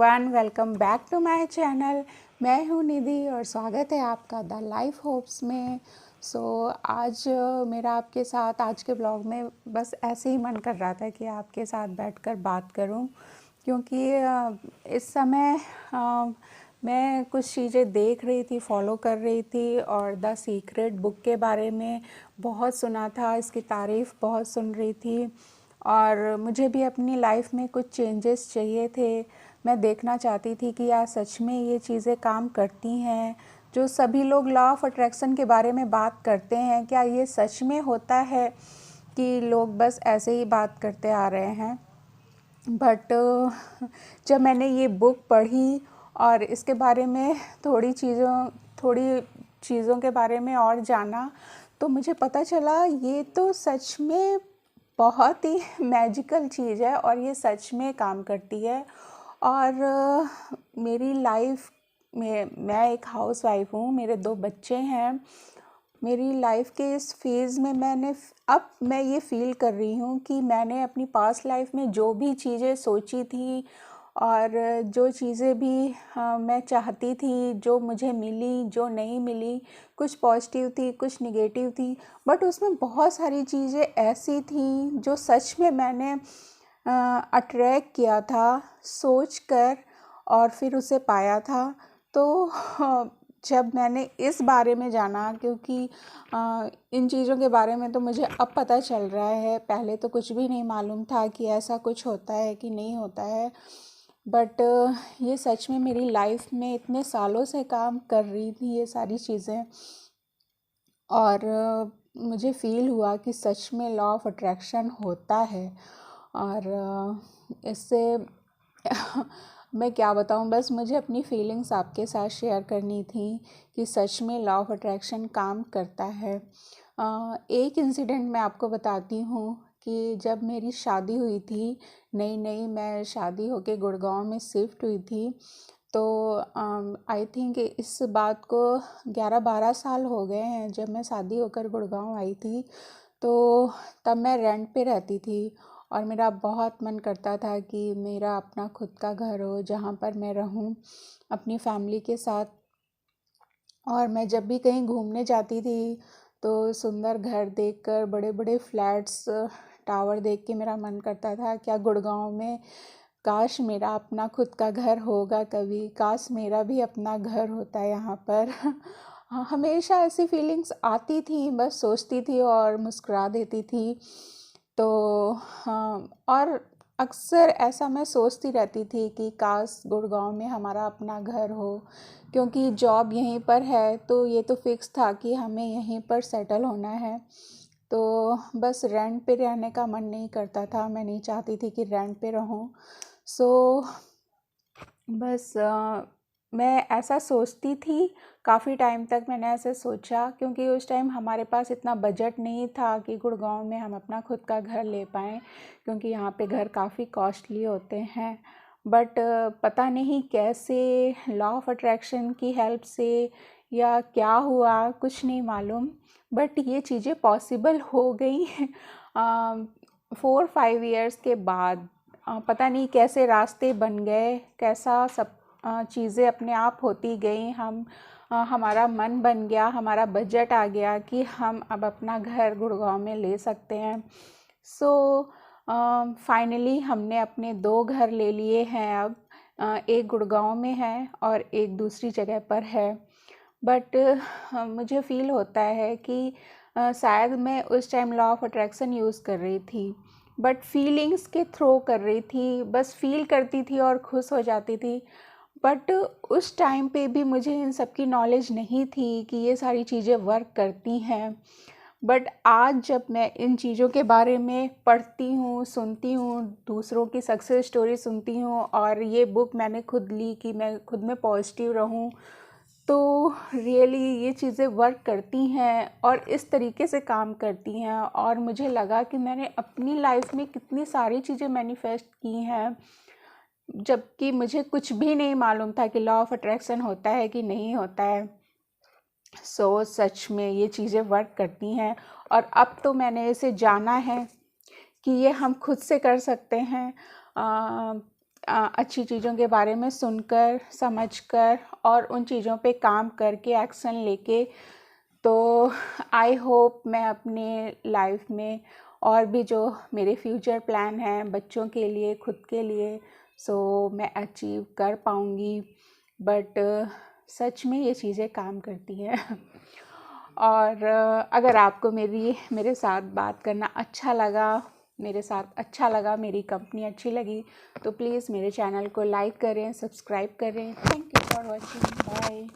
Everyone, welcome back to my channel. मैं हूँ निधि और स्वागत है आपका द लाइफ होप्स में। आज मेरा आपके साथ आज के ब्लॉग में बस ऐसे ही मन कर रहा था कि आपके साथ बैठकर बात करूं, क्योंकि इस समय मैं कुछ चीज़ें देख रही थी, फॉलो कर रही थी और द सीक्रेट बुक के बारे में बहुत सुना था, इसकी तारीफ़ बहुत सुन रही थी और मुझे भी अपनी लाइफ में कुछ चेंजेस चाहिए थे। मैं देखना चाहती थी कि यार सच में ये चीज़ें काम करती हैं। जो सभी लोग लॉ ऑफ अट्रैक्शन के बारे में बात करते हैं, क्या ये सच में होता है कि लोग बस ऐसे ही बात करते आ रहे हैं? बट जब मैंने ये बुक पढ़ी और इसके बारे में थोड़ी चीज़ों के बारे में और जाना, तो मुझे पता चला ये तो सच में बहुत ही मैजिकल चीज़ है और ये सच में काम करती है। और मेरी लाइफ में, मैं एक हाउसवाइफ हूँ, मेरे 2 बच्चे हैं। मेरी लाइफ के इस फेज़ में मैं ये फ़ील कर रही हूँ कि मैंने अपनी पास्ट लाइफ में जो भी चीज़ें सोची थी और जो चीज़ें भी मैं चाहती थी, जो मुझे मिली, जो नहीं मिली, कुछ पॉजिटिव थी, कुछ नेगेटिव थी, बट उसमें बहुत सारी चीज़ें ऐसी थी जो सच में मैंने अट्रैक्ट किया था सोच कर और फिर उसे पाया था। तो जब मैंने इस बारे में जाना, क्योंकि इन चीज़ों के बारे में तो मुझे अब पता चल रहा है, पहले तो कुछ भी नहीं मालूम था कि ऐसा कुछ होता है कि नहीं होता है। बट ये सच में मेरी लाइफ में इतने सालों से काम कर रही थी ये सारी चीज़ें, और मुझे फ़ील हुआ कि सच में लॉ ऑफ अट्रैक्शन होता है। और इससे मैं क्या बताऊं, बस मुझे अपनी फीलिंग्स आपके साथ शेयर करनी थी कि सच में लॉ ऑफ अट्रैक्शन काम करता है। एक इंसिडेंट मैं आपको बताती हूँ कि जब मेरी शादी हुई थी, नई मैं शादी होके गुड़गांव में शिफ्ट हुई थी, तो आई थिंक इस बात को 11-12 साल हो गए हैं जब मैं शादी होकर गुड़गांव आई थी। तो तब मैं रेंट पे रहती थी और मेरा बहुत मन करता था कि मेरा अपना खुद का घर हो जहाँ पर मैं रहूँ अपनी फैमिली के साथ। और मैं जब भी कहीं घूमने जाती थी तो सुंदर घर देखकर, बड़े बड़े फ्लैट्स, टावर देख के मेरा मन करता था क्या गुड़गांव में काश मेरा अपना खुद का घर होगा कभी, काश मेरा भी अपना घर होता यहाँ पर। हाँ, हमेशा ऐसी फीलिंग्स आती थी, बस सोचती थी और मुस्कुरा देती थी। तो हाँ, और अक्सर ऐसा मैं सोचती रहती थी कि काश गुड़गांव में हमारा अपना घर हो, क्योंकि जॉब यहीं पर है तो ये तो फिक्स था कि हमें यहीं पर सेटल होना है। तो बस रेंट पे रहने का मन नहीं करता था, मैं नहीं चाहती थी कि रेंट पे रहूं। सो बस मैं ऐसा सोचती थी, काफ़ी टाइम तक मैंने ऐसे सोचा, क्योंकि उस टाइम हमारे पास इतना बजट नहीं था कि गुड़गांव में हम अपना खुद का घर ले पाएँ, क्योंकि यहाँ पे घर काफ़ी कॉस्टली होते हैं। बट पता नहीं कैसे लॉ ऑफ अट्रैक्शन की हेल्प से या क्या हुआ, कुछ नहीं मालूम, बट ये चीज़ें पॉसिबल हो गई 4-5 इयर्स के बाद। पता नहीं कैसे रास्ते बन गए, कैसा सब चीज़ें अपने आप होती गई। हमारा मन बन गया, हमारा बजट आ गया कि हम अब अपना घर गुड़गांव में ले सकते हैं। सो फाइनली हमने अपने 2 घर ले लिए हैं अब। एक गुड़गांव में है और एक दूसरी जगह पर है। बट मुझे फ़ील होता है कि शायद मैं उस time law of attraction use कर रही थी, बट फीलिंग्स के थ्रू कर रही थी, बस फील करती थी और खुश हो जाती थी। बट उस टाइम पे भी मुझे इन सब की नॉलेज नहीं थी कि ये सारी चीज़ें वर्क करती हैं। बट आज जब मैं इन चीज़ों के बारे में पढ़ती हूँ, सुनती हूँ, दूसरों की सक्सेस स्टोरी सुनती हूँ और ये बुक मैंने खुद ली कि मैं खुद में पॉजिटिव रहूँ, तो रियली ये चीज़ें वर्क करती हैं और इस तरीके से काम करती हैं। और मुझे लगा कि मैंने अपनी लाइफ में कितनी सारी चीज़ें मैनिफेस्ट की हैं, जबकि मुझे कुछ भी नहीं मालूम था कि लॉ ऑफ अट्रैक्शन होता है कि नहीं होता है। सच में ये चीज़ें वर्क करती हैं और अब तो मैंने इसे जाना है कि ये हम खुद से कर सकते हैं। अच्छी चीज़ों के बारे में सुनकर, समझकर और उन चीज़ों पे काम करके एक्शन लेके, तो आई होप मैं अपने लाइफ में और भी जो मेरे फ्यूचर प्लान हैं बच्चों के लिए, खुद के लिए, सो मैं अचीव कर पाऊँगी। बट सच में ये चीज़ें काम करती हैं। और अगर आपको मेरे साथ बात करना अच्छा लगा, मेरी कंपनी अच्छी लगी, तो प्लीज़ मेरे चैनल को लाइक करें, सब्सक्राइब करें। Thank you for watching. Bye.